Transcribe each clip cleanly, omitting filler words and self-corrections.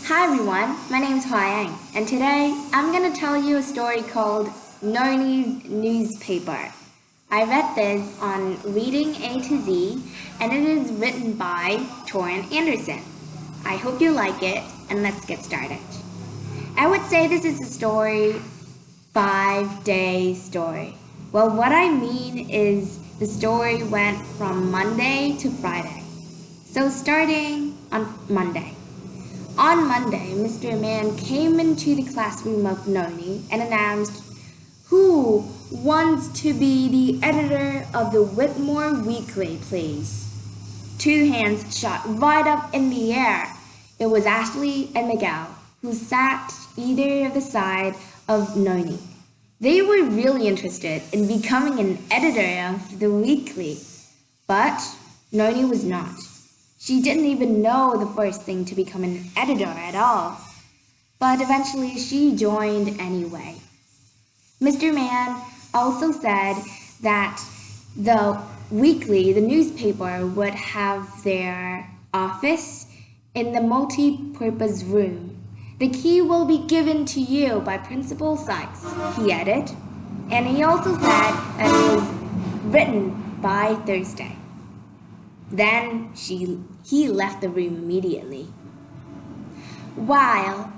Hi everyone, my name is THÓI, and today I'm going to tell you a story called Noni's Newspaper. I read this on Reading A to Z, and it is written by Torran Anderson. I hope you like it, and let's get started. I would say this is a story, 5-day story. Well, what I mean is the story went from Monday to Friday. So starting on Monday. On Monday, Mr. Man came into the classroom of Noni and announced, "Who wants to be the editor of the Whitmore Weekly, please?" Two hands shot right up in the air. It was Ashley and Miguel, who sat either of the side of Noni. They were really interested in becoming an editor of the weekly, but Noni was not. She didn't even know the first thing to become an editor at all, but eventually she joined anyway. Mr. Man also said that the weekly, the newspaper, would have their office in the multi-purpose room. "The key will be given to you by Principal Sykes," he added, and he also said that it was written by Thursday. Then he left the room immediately. While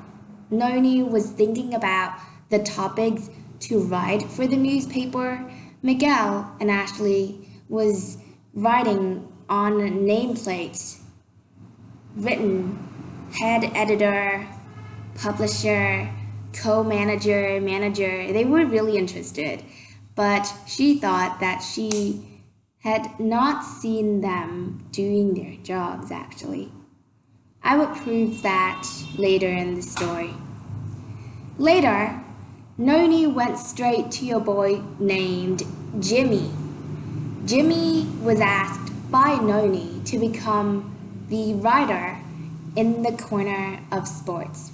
Noni was thinking about the topics to write for the newspaper, Miguel and Ashley was writing on nameplates written head editor, publisher, co-manager, manager. They were really interested, but she thought that she had not seen them doing their jobs actually. I will prove that later in the story. Later, Noni went straight to a boy named Jimmy. Jimmy was asked by Noni to become the writer in the corner of sports.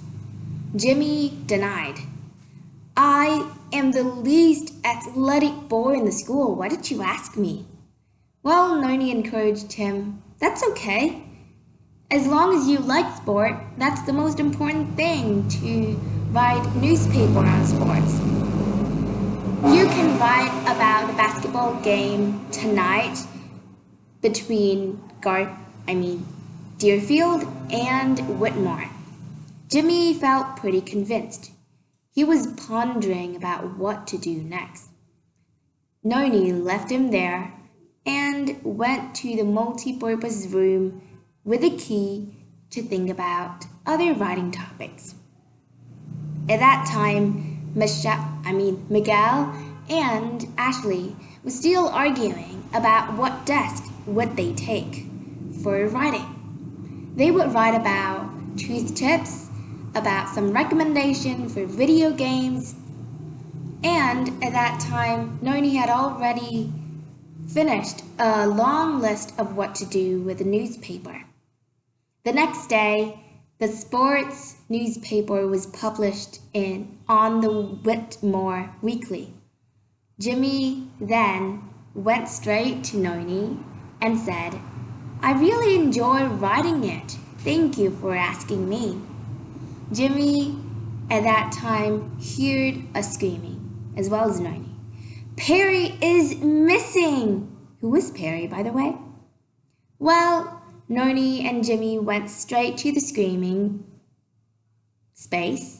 Jimmy denied. "I am the least athletic boy in the school. Why did you ask me?" Well, Noni encouraged him, "That's okay. As long as you like sport, that's the most important thing, to write newspaper on sports. You can write about the basketball game tonight between Deerfield and Whitmore." Jimmy felt pretty convinced. He was pondering about what to do next. Noni left him there and went to the multi-purpose room with a key to think about other writing topics. At that time, Miguel and Ashley were still arguing about what desk would they take for writing. They would write about tooth tips, about some recommendation for video games, and at that time, Noni had already finished a long list of what to do with the newspaper. The next day, the sports newspaper was published on the Whitmore Weekly. Jimmy then went straight to Noni and said, "I really enjoy writing it. Thank you for asking me." Jimmy at that time heard a screaming, as well as Noni. "Perry is missing!" Who is Perry, by the way? Well, Noni and Jimmy went straight to the screaming space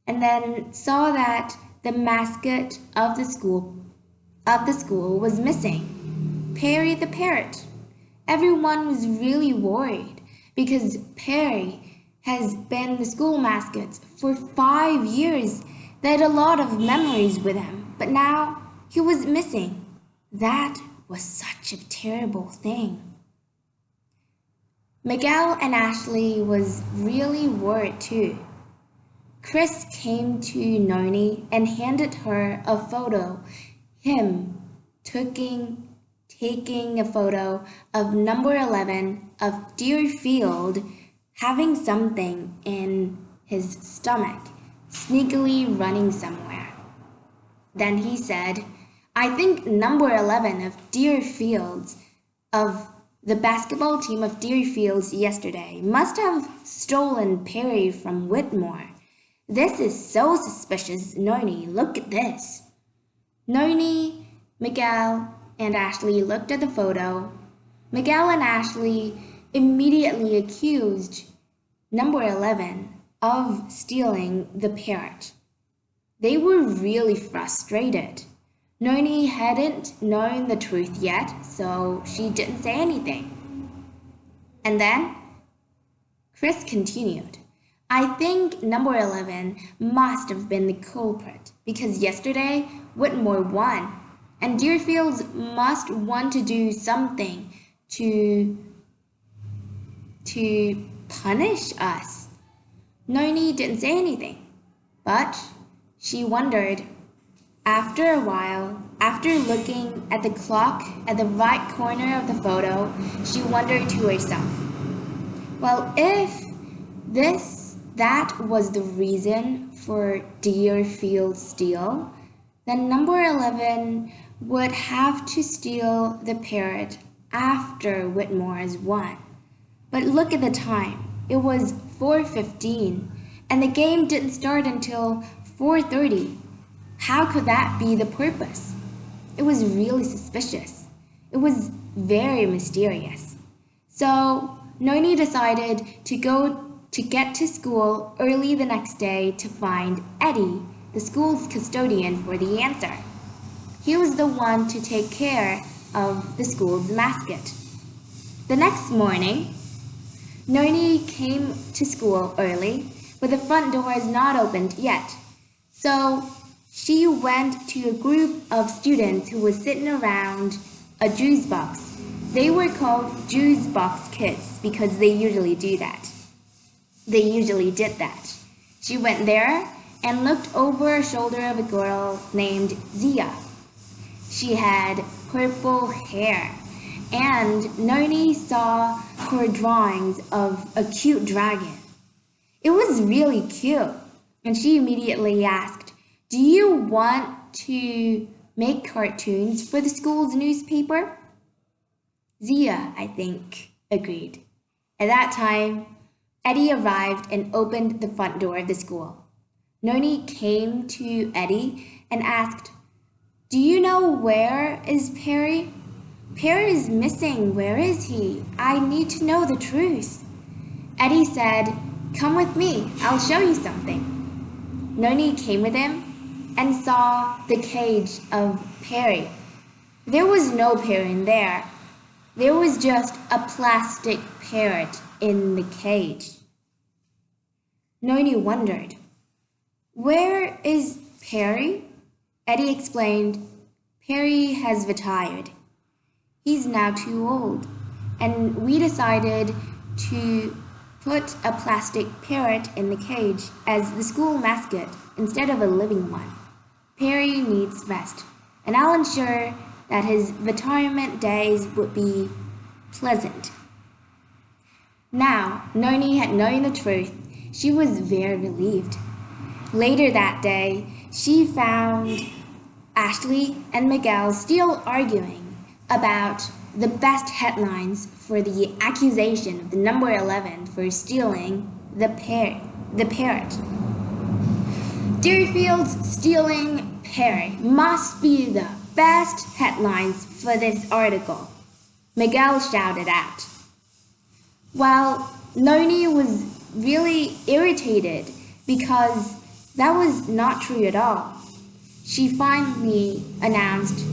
and then saw that the mascot of the school was missing, Perry the parrot. Everyone was really worried because Perry has been the school mascot for 5 years. They had a lot of memories with him, but now he was missing. That was such a terrible thing. Miguel and Ashley was really worried too. Chris came to Noni and handed her a photo, him taking a photo of number 11 of Deerfield having something in his stomach, sneakily running somewhere. Then he said, "I think number 11 of Deerfield of The basketball team of Deerfields yesterday must have stolen Perry from Whitmore. This is so suspicious, Noni. Look at this. Noni, Miguel, and Ashley looked at the photo. Miguel and Ashley immediately accused number 11 of stealing the parrot. They were really frustrated. Noni hadn't known the truth yet, so she didn't say anything. And then Chris continued, I think number 11 must have been the culprit because yesterday Whitmore won, and Deerfields must want to do something to punish us. Noni didn't say anything, but she wondered. After a while, after looking at the clock at the right corner of the photo, she wondered to herself, well, if that was the reason for Deerfield's steal, then number 11 would have to steal the parrot after Whitmore's won. But look at the time. It was 4:15, and the game didn't start until 4:30. How could that be the purpose? It was really suspicious. It was very mysterious. So Noni decided to get to school early the next day to find Eddie, the school's custodian, for the answer. He was the one to take care of the school's mascot. The next morning, Noni came to school early, but the front door is not opened yet. So she went to a group of students who were sitting around a juice box. They were called juice box kids because they usually do that. They usually did that. She went there and looked over her shoulder of a girl named Zia. She had purple hair, and Noni saw her drawings of a cute dragon. It was really cute, and she immediately asked, do you want to make cartoons for the school's newspaper? Zia, I think, agreed. At that time, Eddie arrived and opened the front door of the school. Noni came to Eddie and asked, do you know where is Perry? Perry is missing. Where is he? I need to know the truth. Eddie said, come with me. I'll show you something. Noni came with him and saw the cage of Perry. There was no Perry in there. There was just a plastic parrot in the cage. Noni wondered, where is Perry? Eddie explained, Perry has retired. He's now too old, and we decided to put a plastic parrot in the cage as the school mascot instead of a living one. Perry needs rest, and I'll ensure that his retirement days would be pleasant. Now, Noni had known the truth. She was very relieved. Later that day, she found Ashley and Miguel still arguing about the best headlines for the accusation of the number 11 for stealing the parrot. Deerfield's stealing parrot must be the best headlines for this article, Miguel shouted out. While Noni was really irritated because that was not true at all. She finally announced,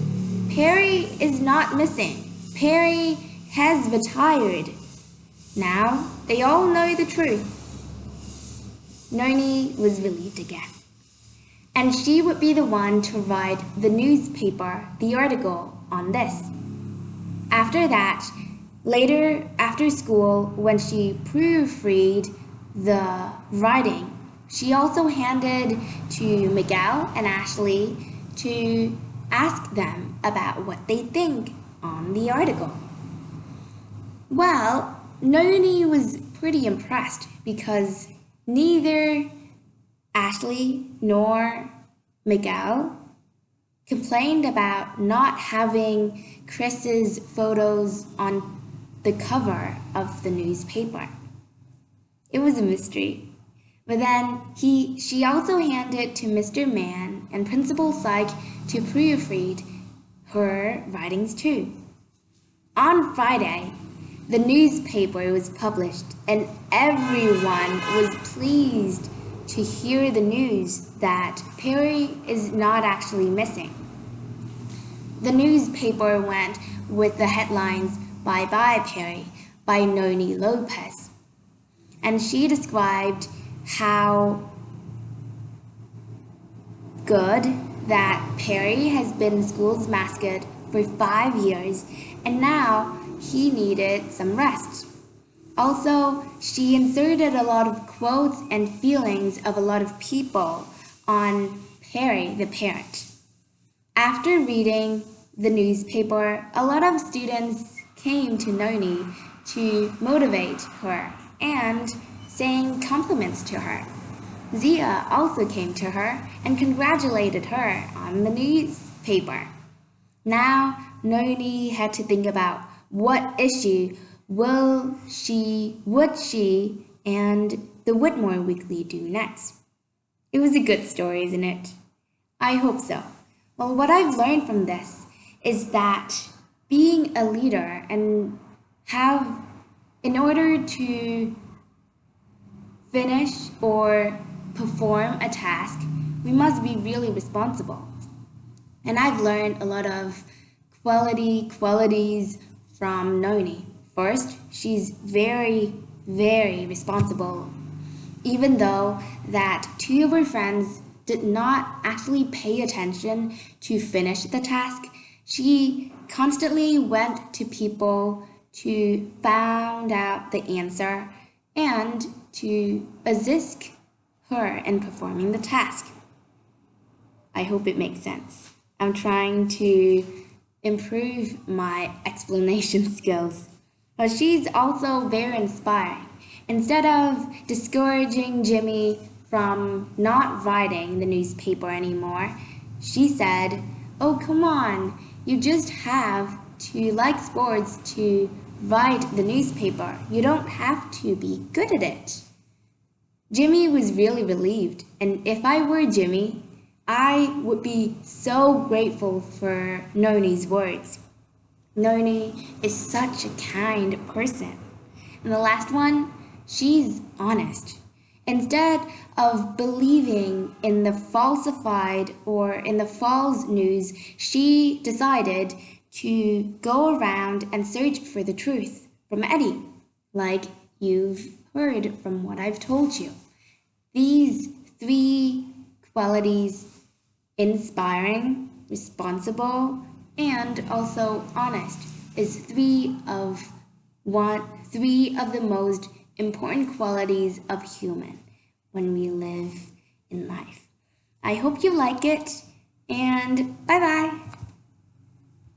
Perry is not missing. Perry has retired. Now they all know the truth. Noni was relieved again. And she would be the one to write the newspaper, the article on this. After that, later after school, when she proofread the writing, she also handed to Miguel and Ashley to ask them about what they think on the article. Well, Noni was pretty impressed because neither Ashley nor Miguel complained about not having Chris's photos on the cover of the newspaper. It was a mystery. But then she also handed it to Mr. Man and Principal SÁCH to proofread her writings too. On Friday, the newspaper was published and everyone was pleased to hear the news that Perry is not actually missing. The newspaper went with the headlines "Bye Bye Perry" by Noni Lopez, and she described how good that Perry has been school's mascot for 5 years and now he needed some rest. Also, she inserted a lot of quotes and feelings of a lot of people on Perry the parrot. After reading the newspaper, a lot of students came to Noni to motivate her and saying compliments to her. Zia also came to her and congratulated her on the newspaper. Now, Noni had to think about what issue would she and the Whitmore Weekly do next. It was a good story, isn't it? I hope so. Well, what I've learned from this is that being a leader and in order to finish or perform a task, we must be really responsible. And I've learned a lot of qualities from Noni. First, she's very, very responsible. Even though that two of her friends did not actually pay attention to finish the task, she constantly went to people to find out the answer and to assist her in performing the task. I hope it makes sense. I'm trying to improve my explanation skills. But she's also very inspiring. Instead of discouraging Jimmy from not writing the newspaper anymore, she said, "Oh, come on, you just have to like sports to write the newspaper. You don't have to be good at it." Jimmy was really relieved, and if I were Jimmy, I would be so grateful for Noni's words. Noni is such a kind person. And the last one, she's honest. Instead of believing in the falsified or in the false news, she decided to go around and search for the truth from Eddie, like you've heard from what I've told you. These 3 qualities, inspiring, responsible, and also honest, is 3 of the most important qualities of human when we live in life. I hope you like it, and bye-bye.